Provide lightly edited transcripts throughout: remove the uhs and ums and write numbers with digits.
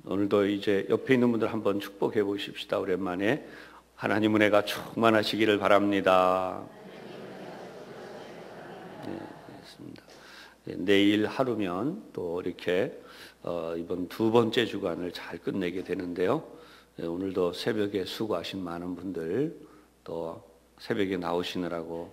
오늘도 이제 옆에 있는 분들 한번 축복해 보십시다. 오랜만에 하나님 은혜가 충만하시기를 바랍니다. 네, 그렇습니다. 내일 하루면 또 이렇게 이번 두 번째 주간을 잘 끝내게 되는데요. 오늘도 새벽에 수고하신 많은 분들, 또 새벽에 나오시느라고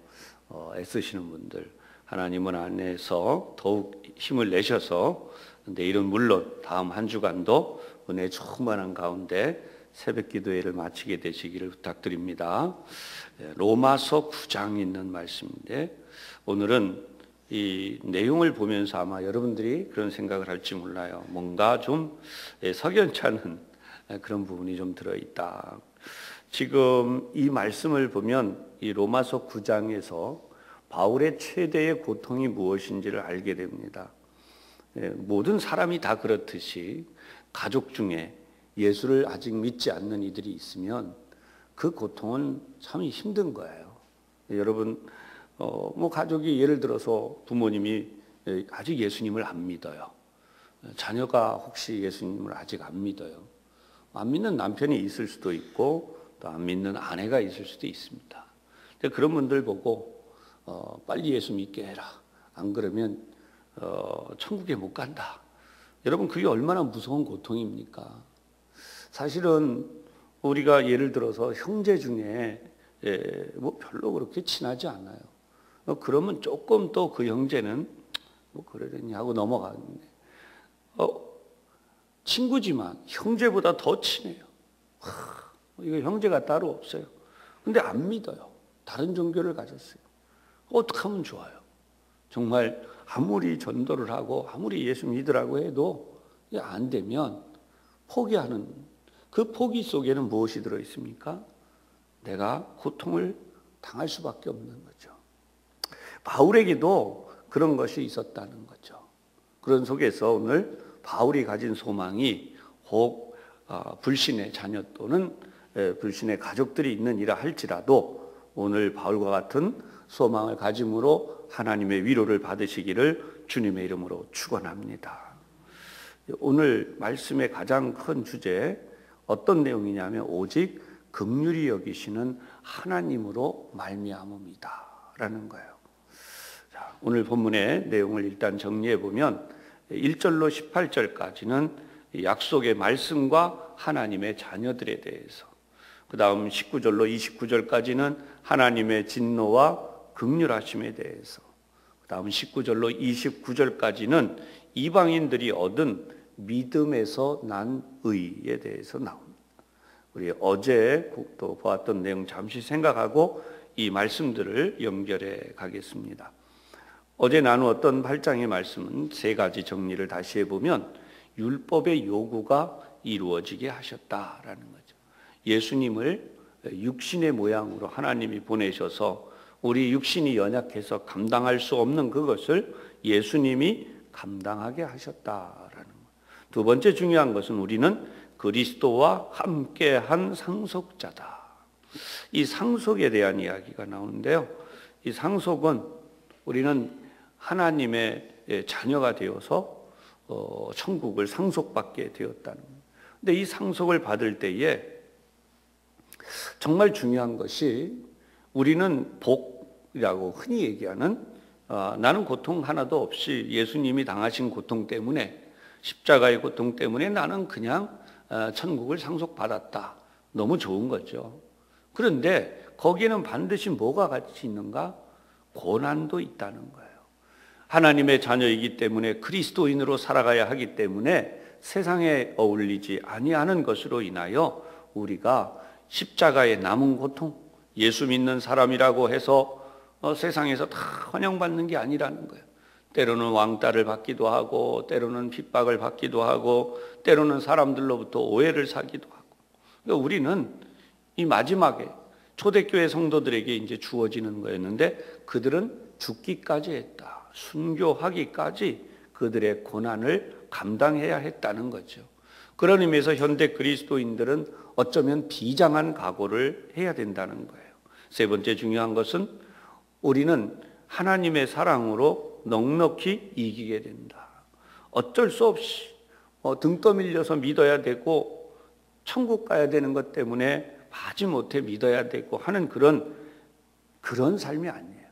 애쓰시는 분들, 하나님은 안에서 더욱 힘을 내셔서 내일은 물론 다음 한 주간도 은혜 충만한 가운데 새벽 기도회를 마치게 되시기를 부탁드립니다. 로마서 9장 있는 말씀인데, 오늘은 이 내용을 보면서 아마 여러분들이 그런 생각을 할지 몰라요. 뭔가 좀 석연치 않은 그런 부분이 좀 들어있다. 지금 이 말씀을 보면 이 로마서 9장에서 바울의 최대의 고통이 무엇인지를 알게 됩니다. 모든 사람이 다 그렇듯이 가족 중에 예수를 아직 믿지 않는 이들이 있으면 그 고통은 참 힘든 거예요. 여러분, 뭐 가족이 예를 들어서 부모님이 아직 예수님을 안 믿어요. 자녀가 혹시 예수님을 아직 안 믿어요. 안 믿는 남편이 있을 수도 있고 또 안 믿는 아내가 있을 수도 있습니다. 그런 분들 보고 빨리 예수 믿게 해라. 안 그러면 천국에 못 간다. 여러분, 그게 얼마나 무서운 고통입니까? 사실은 우리가 예를 들어서 형제 중에 뭐 별로 그렇게 친하지 않아요. 그러면 조금 또 그 형제는 뭐 그러려니 하고 넘어가는데, 친구지만 형제보다 더 친해요. 이거 형제가 따로 없어요. 근데 안 믿어요. 다른 종교를 가졌어요. 어떻게 하면 좋아요? 정말 아무리 전도를 하고 아무리 예수 믿으라고 해도 안 되면 포기하는, 그 포기 속에는 무엇이 들어있습니까? 내가 고통을 당할 수밖에 없는 거죠. 바울에게도 그런 것이 있었다는 거죠. 그런 속에서 오늘 바울이 가진 소망이 혹 불신의 자녀 또는 불신의 가족들이 있는이라 할지라도 오늘 바울과 같은 소망을 가짐으로 하나님의 위로를 받으시기를 주님의 이름으로 축원합니다. 오늘 말씀의 가장 큰 주제 어떤 내용이냐면 오직 긍휼히 여기시는 하나님으로 말미암음이다라는 거예요. 자, 오늘 본문의 내용을 일단 정리해 보면 1절로 18절까지는 약속의 말씀과 하나님의 자녀들에 대해서, 그 다음 19절로 29절까지는 하나님의 진노와 긍휼하심에 대해서, 그 다음 19절로 29절까지는 이방인들이 얻은 믿음에서 난 의에 대해서 나옵니다. 우리 어제 또 보았던 내용 잠시 생각하고 이 말씀들을 연결해 가겠습니다. 어제 나누었던 8장의 말씀은 세 가지 정리를 다시 해보면 율법의 요구가 이루어지게 하셨다라는 거죠. 예수님을 육신의 모양으로 하나님이 보내셔서 우리 육신이 연약해서 감당할 수 없는 그것을 예수님이 감당하게 하셨다라는 거예요. 두 번째 중요한 것은 우리는 그리스도와 함께한 상속자다. 이 상속에 대한 이야기가 나오는데요. 이 상속은 우리는 하나님의 자녀가 되어서 천국을 상속받게 되었다는 거예요. 근데 이 상속을 받을 때에 정말 중요한 것이 우리는 복이라고 흔히 얘기하는 나는 고통 하나도 없이 예수님이 당하신 고통 때문에, 십자가의 고통 때문에 나는 그냥 천국을 상속받았다. 너무 좋은 거죠. 그런데 거기에는 반드시 뭐가 같이 있는가? 고난도 있다는 거예요. 하나님의 자녀이기 때문에 그리스도인으로 살아가야 하기 때문에 세상에 어울리지 아니하는 것으로 인하여 우리가 십자가에 남은 고통, 예수 믿는 사람이라고 해서 세상에서 다 환영받는 게 아니라는 거예요. 때로는 왕따를 받기도 하고, 때로는 핍박을 받기도 하고, 때로는 사람들로부터 오해를 사기도 하고. 그러니까 우리는 이 마지막에 초대교회 성도들에게 이제 주어지는 거였는데 그들은 죽기까지 했다. 순교하기까지 그들의 고난을 감당해야 했다는 거죠. 그런 의미에서 현대 그리스도인들은 어쩌면 비장한 각오를 해야 된다는 거예요. 세 번째 중요한 것은 우리는 하나님의 사랑으로 넉넉히 이기게 된다. 어쩔 수 없이 등 떠밀려서 믿어야 되고 천국 가야 되는 것 때문에 마지 못해 믿어야 되고 하는 그런 삶이 아니에요.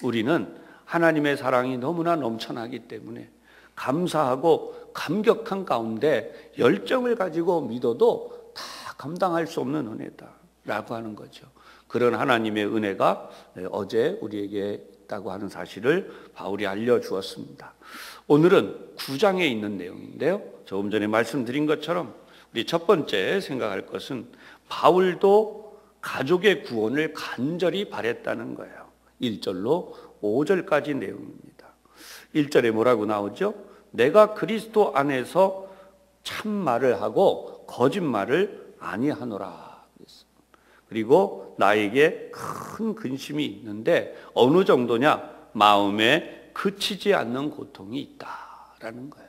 우리는 하나님의 사랑이 너무나 넘쳐나기 때문에 감사하고 감격한 가운데 열정을 가지고 믿어도 다 감당할 수 없는 은혜다라고 하는 거죠. 그런 하나님의 은혜가 어제 우리에게 있다고 하는 사실을 바울이 알려주었습니다. 오늘은 9장에 있는 내용인데요. 조금 전에 말씀드린 것처럼 우리 첫 번째 생각할 것은 바울도 가족의 구원을 간절히 바랬다는 거예요. 1절로 5절까지 내용입니다. 1절에 뭐라고 나오죠? 내가 그리스도 안에서 참말을 하고 거짓말을 아니하노라. 그리고 나에게 큰 근심이 있는데 어느 정도냐? 마음에 그치지 않는 고통이 있다라는 거예요.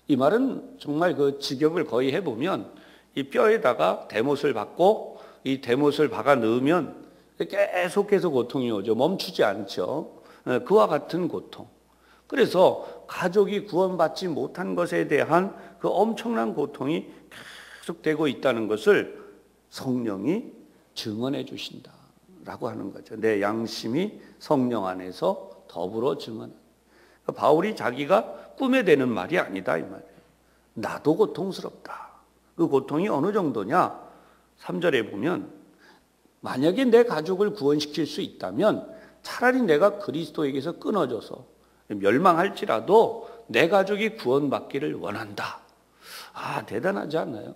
이 말은 정말 그 직역을 거의 해보면 이 뼈에다가 대못을 박고 이 대못을 박아 넣으면 계속해서 고통이 오죠. 멈추지 않죠. 그와 같은 고통. 그래서 가족이 구원받지 못한 것에 대한 그 엄청난 고통이 계속되고 있다는 것을 성령이 증언해 주신다라고 하는 거죠. 내 양심이 성령 안에서 더불어 증언. 바울이 자기가 꿈에 대는 말이 아니다 이 말이에요. 나도 고통스럽다. 그 고통이 어느 정도냐? 3절에 보면 만약에 내 가족을 구원시킬 수 있다면 차라리 내가 그리스도에게서 끊어져서 멸망할지라도 내 가족이 구원받기를 원한다. 아, 대단하지 않나요?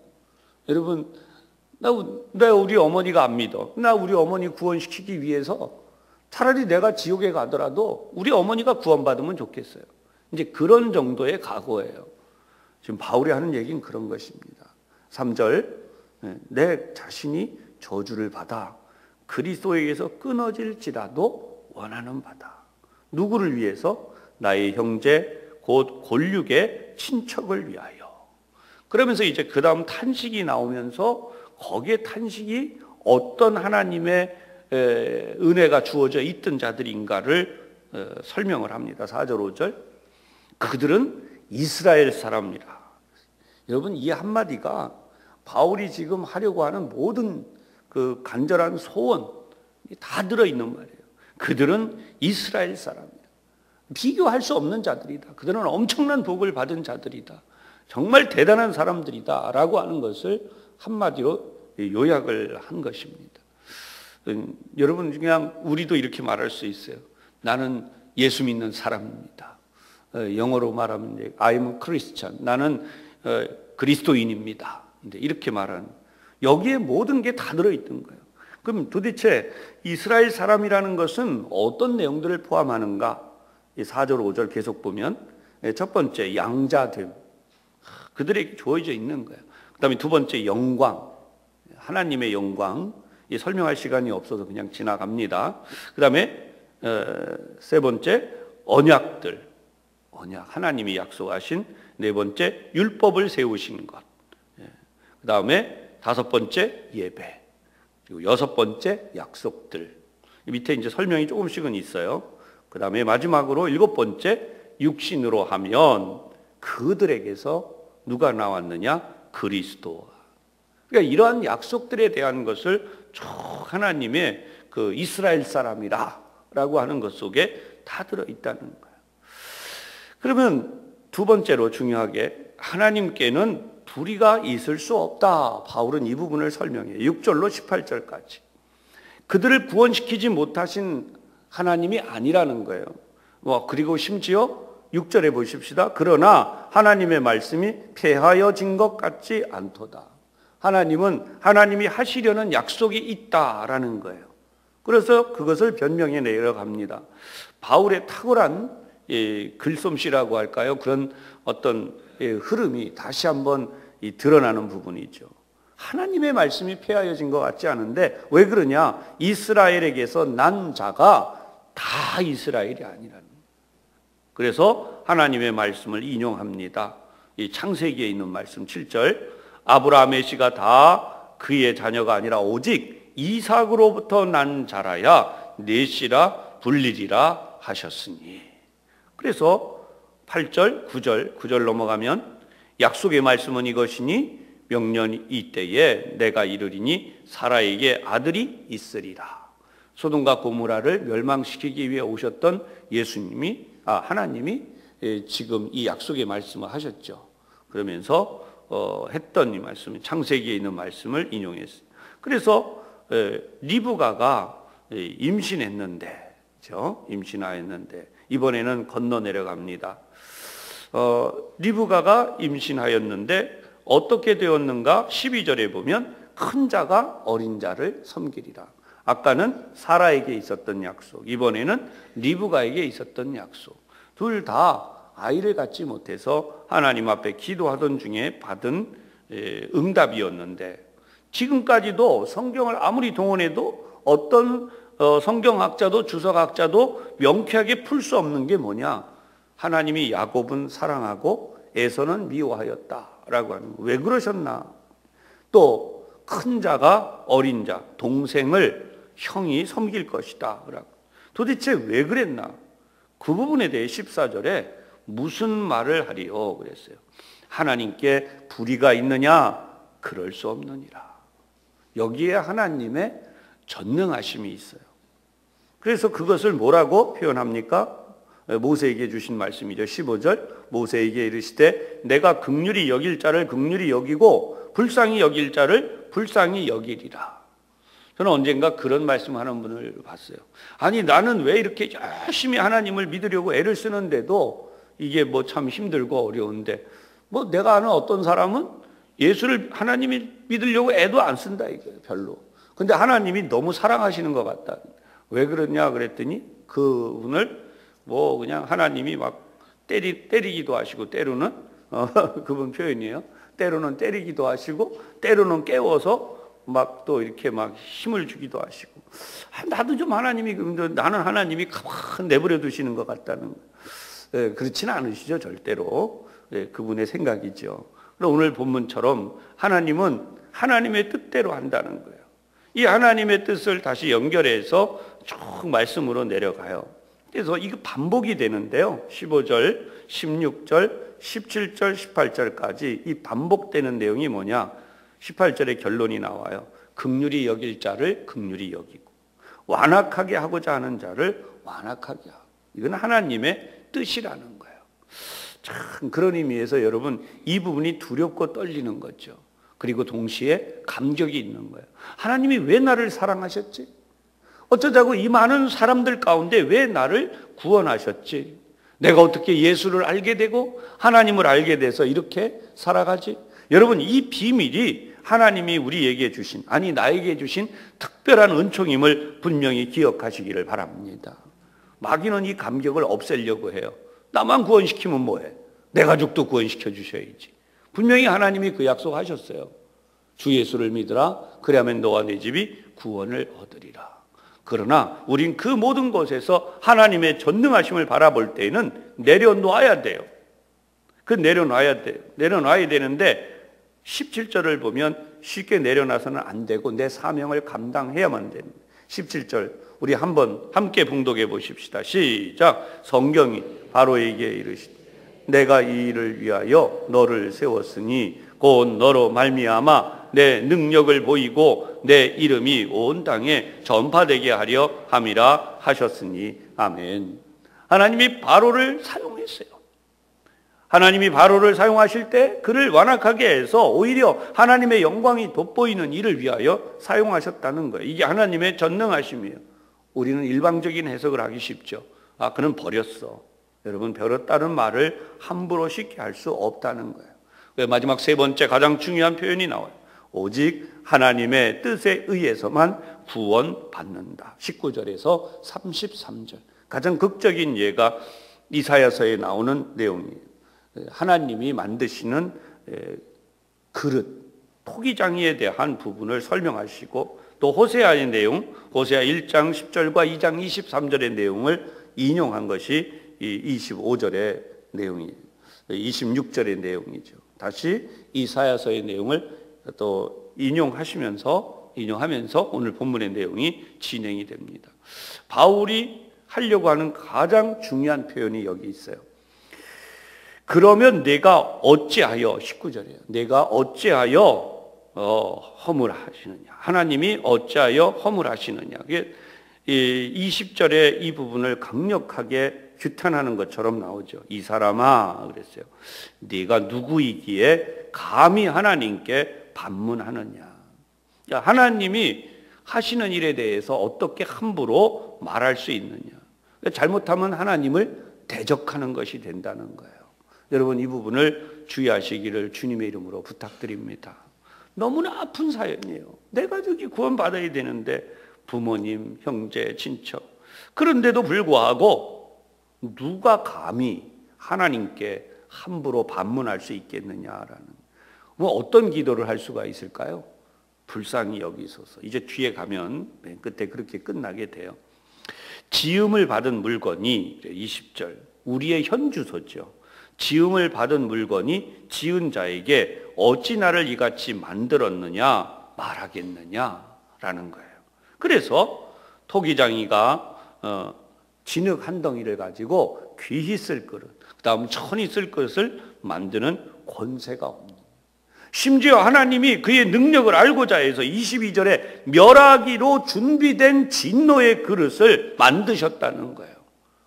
여러분, 나 우리 어머니가 안 믿어. 나 우리 어머니 구원시키기 위해서 차라리 내가 지옥에 가더라도 우리 어머니가 구원받으면 좋겠어요. 이제 그런 정도의 각오예요. 지금 바울이 하는 얘기는 그런 것입니다. 3절, 내 자신이 저주를 받아 그리스도에게서 끊어질지라도 원하는 바다. 누구를 위해서? 나의 형제 곧 골육의 친척을 위하여. 그러면서 이제 그 다음 탄식이 나오면서 거기에 탄식이 어떤 하나님의 은혜가 주어져 있던 자들인가를 설명을 합니다. 4절 5절. 그들은 이스라엘 사람이라. 여러분, 이 한마디가 바울이 지금 하려고 하는 모든 그 간절한 소원이 다 들어있는 말이에요. 그들은 이스라엘 사람이다. 비교할 수 없는 자들이다. 그들은 엄청난 복을 받은 자들이다. 정말 대단한 사람들이다 라고 하는 것을 한마디로 요약을 한 것입니다. 여러분, 그냥 우리도 이렇게 말할 수 있어요. 나는 예수 믿는 사람입니다. 영어로 말하면 I'm Christian. 나는 그리스도인입니다. 이렇게 말하는, 여기에 모든 게 다 들어있던 거예요. 그럼 도대체 이스라엘 사람이라는 것은 어떤 내용들을 포함하는가? 4절 5절 계속 보면 첫 번째 양자됨, 그들에게 주어져 있는 거예요. 그 다음에 두 번째 영광, 하나님의 영광. 설명할 시간이 없어서 그냥 지나갑니다. 그 다음에 세 번째 언약들, 언약, 하나님이 약속하신. 네 번째 율법을 세우신 것. 그 다음에 다섯 번째 예배. 그리고 여섯 번째 약속들. 밑에 이제 설명이 조금씩은 있어요. 그 다음에 마지막으로 일곱 번째 육신으로 하면 그들에게서 누가 나왔느냐? 그리스도. 그러니까 이러한 약속들에 대한 것을 쭉 하나님의 그 이스라엘 사람이라고 하는 것 속에 다 들어있다는 거예요. 그러면 두 번째로 중요하게 하나님께는 불의가 있을 수 없다. 바울은 이 부분을 설명해요. 6절로 18절까지. 그들을 구원시키지 못하신 하나님이 아니라는 거예요. 그리고 심지어 6절에 보십시다. 그러나 하나님의 말씀이 폐하여진 것 같지 않도다. 하나님은 하나님이 하시려는 약속이 있다라는 거예요. 그래서 그것을 변명해 내려갑니다. 바울의 탁월한 글솜씨라고 할까요? 그런 어떤 흐름이 다시 한번 드러나는 부분이죠. 하나님의 말씀이 폐하여진 것 같지 않은데 왜 그러냐? 이스라엘에게서 난 자가 다 이스라엘이 아니라는 거예요. 그래서 하나님의 말씀을 인용합니다. 이 창세기에 있는 말씀 7절. 아브라함의 씨가 다 그의 자녀가 아니라 오직 이삭으로부터 난 자라야 내 씨라 불리리라 하셨으니. 그래서 8절, 9절 넘어가면 약속의 말씀은 이것이니 명년 이때에 내가 이르리니 사라에게 아들이 있으리라. 소돔과 고모라를 멸망시키기 위해 오셨던 하나님이 지금 이 약속의 말씀을 하셨죠. 그러면서 했던 이 말씀, 창세기에 있는 말씀을 인용했어요. 그래서 리브가가 임신했는데, 그렇죠? 임신하였는데 이번에는 건너 내려갑니다. 리브가가 임신하였는데 어떻게 되었는가? 12절에 보면 큰 자가 어린 자를 섬기리라. 아까는 사라에게 있었던 약속, 이번에는 리브가에게 있었던 약속. 둘 다 아이를 갖지 못해서 하나님 앞에 기도하던 중에 받은 응답이었는데, 지금까지도 성경을 아무리 동원해도 어떤 성경학자도 주석학자도 명쾌하게 풀 수 없는 게 뭐냐? 하나님이 야곱은 사랑하고 에서는 미워하였다라고 하는 거예요. 왜 그러셨나? 또 큰 자가 어린 자, 동생을 형이 섬길 것이다. 도대체 왜 그랬나? 그 부분에 대해 14절에 무슨 말을 하리요? 그랬어요. 하나님께 불의가 있느냐? 그럴 수 없느니라. 여기에 하나님의 전능하심이 있어요. 그래서 그것을 뭐라고 표현합니까? 모세에게 주신 말씀이죠. 15절 모세에게 이르시되 내가 긍휼히 여길 자를 긍휼히 여기고 불쌍히 여길 자를 불쌍히 여기리라. 저는 언젠가 그런 말씀하는 분을 봤어요. 아니 나는 왜 이렇게 열심히 하나님을 믿으려고 애를 쓰는데도 이게 뭐 참 힘들고 어려운데, 뭐 내가 아는 어떤 사람은 예수를 하나님이 믿으려고 애도 안 쓴다 이거예요. 별로. 근데 하나님이 너무 사랑하시는 것 같다. 왜 그러냐 그랬더니 그분을 뭐 그냥 하나님이 막 때리기도 하시고 때로는 그분 표현이에요. 때로는 때리기도 하시고 때로는 깨워서 막 또 이렇게 막 힘을 주기도 하시고, 나도 좀 나는 하나님이 가만 내버려 두시는 것 같다는 거예요. 그렇지는 않으시죠 절대로. 그분의 생각이죠. 오늘 본문처럼 하나님은 하나님의 뜻대로 한다는 거예요. 이 하나님의 뜻을 다시 연결해서 쭉 말씀으로 내려가요. 그래서 이거 반복이 되는데요. 15절, 16절, 17절, 18절까지 이 반복되는 내용이 뭐냐? 18절에 결론이 나와요. 긍휼히 여길 자를 긍휼히 여기고 완악하게 하고자 하는 자를 완악하게 하고. 이건 하나님의 뜻이라는 거예요. 참 그런 의미에서 여러분 이 부분이 두렵고 떨리는 거죠. 그리고 동시에 감격이 있는 거예요. 하나님이 왜 나를 사랑하셨지? 어쩌자고 이 많은 사람들 가운데 왜 나를 구원하셨지? 내가 어떻게 예수를 알게 되고 하나님을 알게 돼서 이렇게 살아가지? 여러분 이 비밀이 하나님이 우리에게 주신, 아니 나에게 주신 특별한 은총임을 분명히 기억하시기를 바랍니다. 마귀는 이 감격을 없애려고 해요. 나만 구원시키면 뭐해? 내 가족도 구원시켜 주셔야지. 분명히 하나님이 그 약속하셨어요. 주 예수를 믿으라. 그리하면 너와 네 집이 구원을 얻으리라. 그러나 우린 그 모든 것에서 하나님의 전능하심을 바라볼 때에는 내려놓아야 돼요. 내려놔야 돼요. 내려놔야 되는데 17절을 보면 쉽게 내려놔서는 안 되고 내 사명을 감당해야만 됩니다. 17절 우리 한번 함께 봉독해 보십시다. 시작. 성경이 바로에게 이르시되 내가 이 일을 위하여 너를 세웠으니 곧 너로 말미암아 내 능력을 보이고 내 이름이 온 땅에 전파되게 하려 함이라 하셨으니 아멘. 하나님이 바로를 사용했어요. 하나님이 바로를 사용하실 때 그를 완악하게 해서 오히려 하나님의 영광이 돋보이는 일을 위하여 사용하셨다는 거예요. 이게 하나님의 전능하심이에요. 우리는 일방적인 해석을 하기 쉽죠. 그는 버렸어. 여러분 버렸다는 말을 함부로 쉽게 할 수 없다는 거예요. 마지막 세 번째 가장 중요한 표현이 나와요. 오직 하나님의 뜻에 의해서만 구원받는다. 19절에서 33절. 가장 극적인 예가 이사야서에 나오는 내용이에요. 하나님이 만드시는 그릇, 토기장이에 대한 부분을 설명하시고 또 호세아의 내용, 호세아 1장 10절과 2장 23절의 내용을 인용한 것이 이 25절의 내용이에요. 26절의 내용이죠. 다시 이사야서의 내용을 또 인용하면서 오늘 본문의 내용이 진행이 됩니다. 바울이 하려고 하는 가장 중요한 표현이 여기 있어요. 그러면 내가 어찌하여 19절이에요. 내가 어찌하여 허물하시느냐. 하나님이 어찌하여 허물하시느냐. 20절에 이 부분을 강력하게 규탄하는 것처럼 나오죠. 이 사람아 그랬어요. 네가 누구이기에 감히 하나님께 반문하느냐. 하나님이 하시는 일에 대해서 어떻게 함부로 말할 수 있느냐. 잘못하면 하나님을 대적하는 것이 된다는 거예요. 여러분 이 부분을 주의하시기를 주님의 이름으로 부탁드립니다. 너무나 아픈 사연이에요. 내 가족이 구원받아야 되는데 부모님, 형제, 친척. 그런데도 불구하고 누가 감히 하나님께 함부로 반문할 수 있겠느냐라는, 어떤 기도를 할 수가 있을까요? 불쌍히 여기소서. 이제 뒤에 가면 맨 끝에 그렇게 끝나게 돼요. 지음을 받은 물건이 20절 우리의 현주소죠. 지음을 받은 물건이 지은 자에게 어찌 나를 이같이 만들었느냐 말하겠느냐라는 거예요. 그래서 토기장이가 진흙 한 덩이를 가지고 귀히 쓸 그릇, 그 다음 천히 쓸 것을 만드는 권세가 없는, 심지어 하나님이 그의 능력을 알고자 해서 22절에 멸하기로 준비된 진노의 그릇을 만드셨다는 거예요.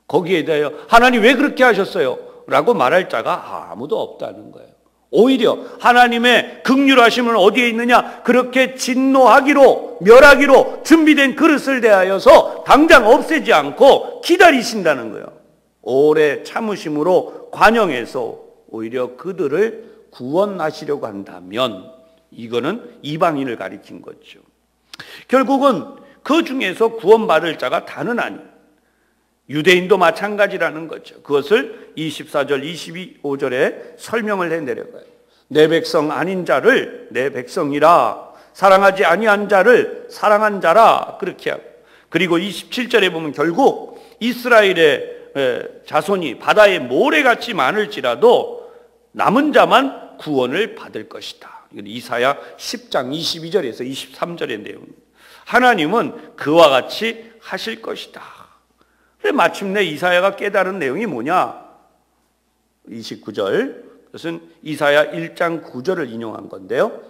거기에 대하여 하나님 왜 그렇게 하셨어요? 라고 말할 자가 아무도 없다는 거예요. 오히려 하나님의 긍휼하심은 어디에 있느냐? 그렇게 진노하기로, 멸하기로 준비된 그릇을 대하여서 당장 없애지 않고 기다리신다는 거예요. 오래 참으심으로 관영해서 오히려 그들을 구원하시려고 한다면 이거는 이방인을 가리킨 거죠. 결국은 그 중에서 구원받을 자가 다는 아니, 유대인도 마찬가지라는 거죠. 그것을 24절, 25절에 설명을 해내려가요. 내 백성 아닌 자를 내 백성이라, 사랑하지 아니한 자를 사랑한 자라, 그렇게 하고, 그리고 27절에 보면 결국 이스라엘의 자손이 바다의 모래같이 많을지라도 남은 자만 구원을 받을 것이다. 이건 이사야 10장 22절에서 23절의 내용입니다. 하나님은 그와 같이 하실 것이다. 마침내 이사야가 깨달은 내용이 뭐냐? 29절, 그것은 이사야 1장 9절을 인용한 건데요.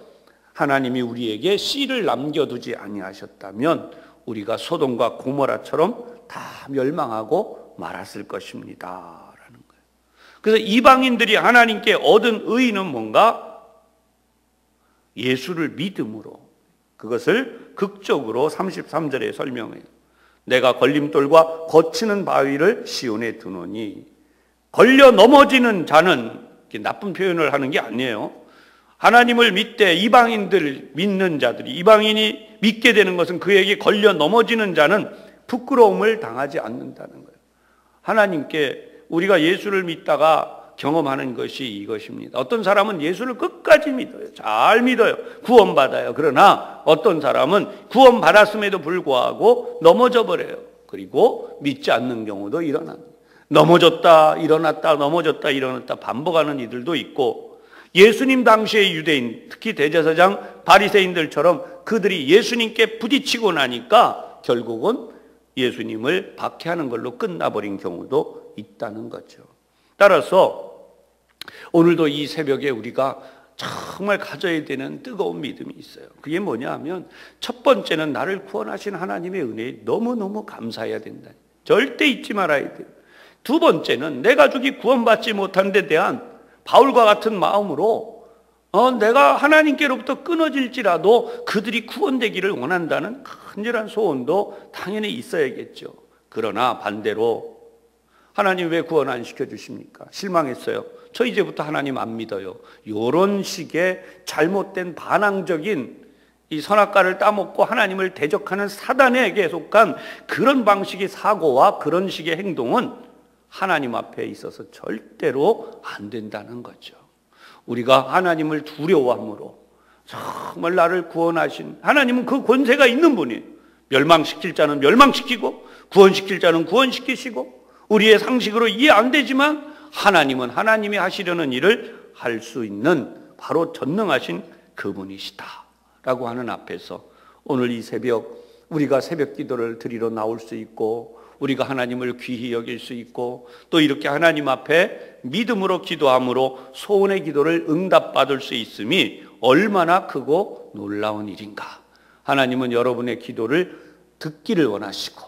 하나님이 우리에게 씨를 남겨두지 아니하셨다면 우리가 소돔과 고모라처럼 다 멸망하고 말았을 것입니다 라는 거예요. 그래서 이방인들이 하나님께 얻은 의의는 뭔가? 예수를 믿음으로. 그것을 극적으로 33절에 설명해요. 내가 걸림돌과 거치는 바위를 시온에 두노니, 걸려 넘어지는 자는, 나쁜 표현을 하는 게 아니에요. 하나님을 믿되 이방인들 믿는 자들이, 이방인이 믿게 되는 것은 그에게 걸려 넘어지는 자는 부끄러움을 당하지 않는다는 거예요. 하나님께 우리가 예수를 믿다가 경험하는 것이 이것입니다. 어떤 사람은 예수를 끝까지 믿어요. 잘 믿어요. 구원받아요. 그러나 어떤 사람은 구원받았음에도 불구하고 넘어져 버려요. 그리고 믿지 않는 경우도 일어납니다. 넘어졌다 일어났다 넘어졌다 일어났다 반복하는 이들도 있고, 예수님 당시의 유대인, 특히 대제사장 바리새인들처럼 그들이 예수님께 부딪히고 나니까 결국은 예수님을 박해하는 걸로 끝나버린 경우도 있다는 거죠. 따라서 오늘도 이 새벽에 우리가 정말 가져야 되는 뜨거운 믿음이 있어요. 그게 뭐냐 하면, 첫 번째는 나를 구원하신 하나님의 은혜에 너무너무 감사해야 된다. 절대 잊지 말아야 돼요. 두 번째는 내 가족이 구원받지 못한 데 대한 바울과 같은 마음으로 내가 하나님께로부터 끊어질지라도 그들이 구원되기를 원한다는 간절한 소원도 당연히 있어야겠죠. 그러나 반대로 하나님 왜 구원 안 시켜주십니까? 실망했어요. 저 이제부터 하나님 안 믿어요. 이런 식의 잘못된 반항적인 이 선악과를 따먹고 하나님을 대적하는 사단에게 속한 그런 방식의 사고와 그런 식의 행동은 하나님 앞에 있어서 절대로 안 된다는 거죠. 우리가 하나님을 두려워함으로, 정말 나를 구원하신 하나님은 그 권세가 있는 분이에요. 멸망시킬 자는 멸망시키고 구원시킬 자는 구원시키시고, 우리의 상식으로 이해 안 되지만 하나님은 하나님이 하시려는 일을 할 수 있는 바로 전능하신 그분이시다 라고 하는 앞에서 오늘 이 새벽 우리가 새벽 기도를 드리러 나올 수 있고, 우리가 하나님을 귀히 여길 수 있고, 또 이렇게 하나님 앞에 믿음으로 기도함으로 소원의 기도를 응답받을 수 있음이 얼마나 크고 놀라운 일인가. 하나님은 여러분의 기도를 듣기를 원하시고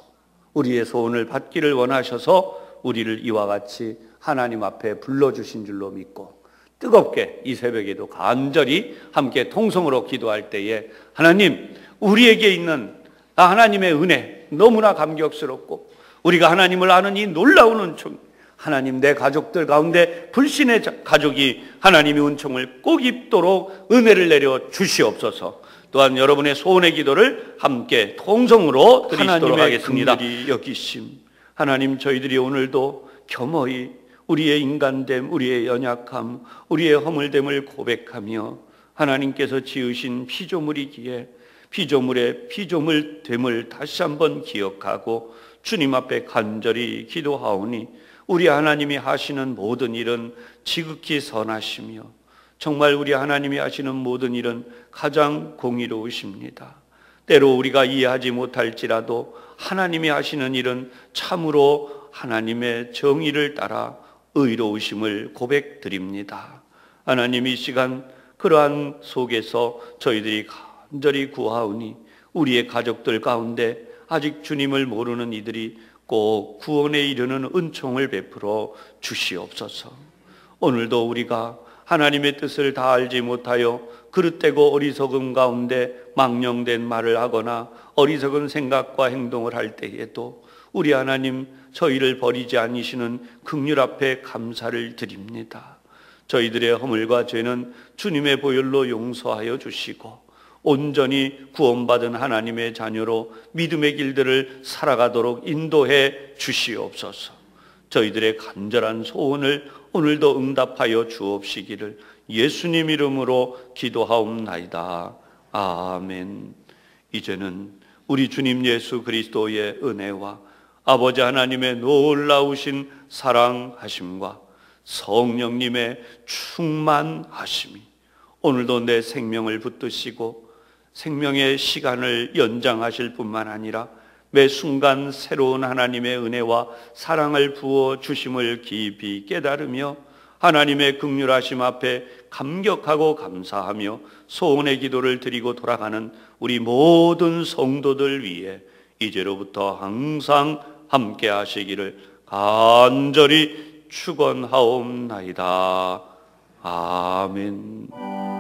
우리의 소원을 받기를 원하셔서 우리를 이와 같이 하나님 앞에 불러주신 줄로 믿고 뜨겁게 이 새벽에도 간절히 함께 통성으로 기도할 때에 하나님, 우리에게 있는 하나님의 은혜 너무나 감격스럽고 우리가 하나님을 아는 이 놀라운 은총, 하나님, 내 가족들 가운데 불신의 가족이 하나님의 은총을 꼭 입도록 은혜를 내려 주시옵소서. 또한 여러분의 소원의 기도를 함께 통성으로 드리도록 하겠습니다. 하나님의 여기심, 하나님, 저희들이 오늘도 겸허히 우리의 인간됨, 우리의 연약함, 우리의 허물됨을 고백하며 하나님께서 지으신 피조물이기에 피조물의 피조물됨을 다시 한번 기억하고 주님 앞에 간절히 기도하오니 우리 하나님이 하시는 모든 일은 지극히 선하시며 정말 우리 하나님이 하시는 모든 일은 가장 공의로우십니다. 때로 우리가 이해하지 못할지라도 하나님이 하시는 일은 참으로 하나님의 정의를 따라 의로우심을 고백드립니다. 하나님, 이 시간 그러한 속에서 저희들이 간절히 구하오니 우리의 가족들 가운데 아직 주님을 모르는 이들이 꼭 구원에 이르는 은총을 베풀어 주시옵소서. 오늘도 우리가 하나님의 뜻을 다 알지 못하여 그릇되고 어리석음 가운데 망령된 말을 하거나 어리석은 생각과 행동을 할 때에도 우리 하나님, 저희를 버리지 않으시는 긍휼 앞에 감사를 드립니다. 저희들의 허물과 죄는 주님의 보혈로 용서하여 주시고 온전히 구원받은 하나님의 자녀로 믿음의 길들을 살아가도록 인도해 주시옵소서. 저희들의 간절한 소원을 오늘도 응답하여 주옵시기를 예수님 이름으로 기도하옵나이다. 아멘. 이제는 우리 주님 예수 그리스도의 은혜와 아버지 하나님의 놀라우신 사랑하심과 성령님의 충만하심이 오늘도 내 생명을 붙드시고 생명의 시간을 연장하실 뿐만 아니라 매 순간 새로운 하나님의 은혜와 사랑을 부어 주심을 깊이 깨달으며 하나님의 긍휼하심 앞에 감격하고 감사하며 소원의 기도를 드리고 돌아가는 우리 모든 성도들 위해 이제로부터 항상 함께 하시기를 간절히 축원하옵나이다. 아멘.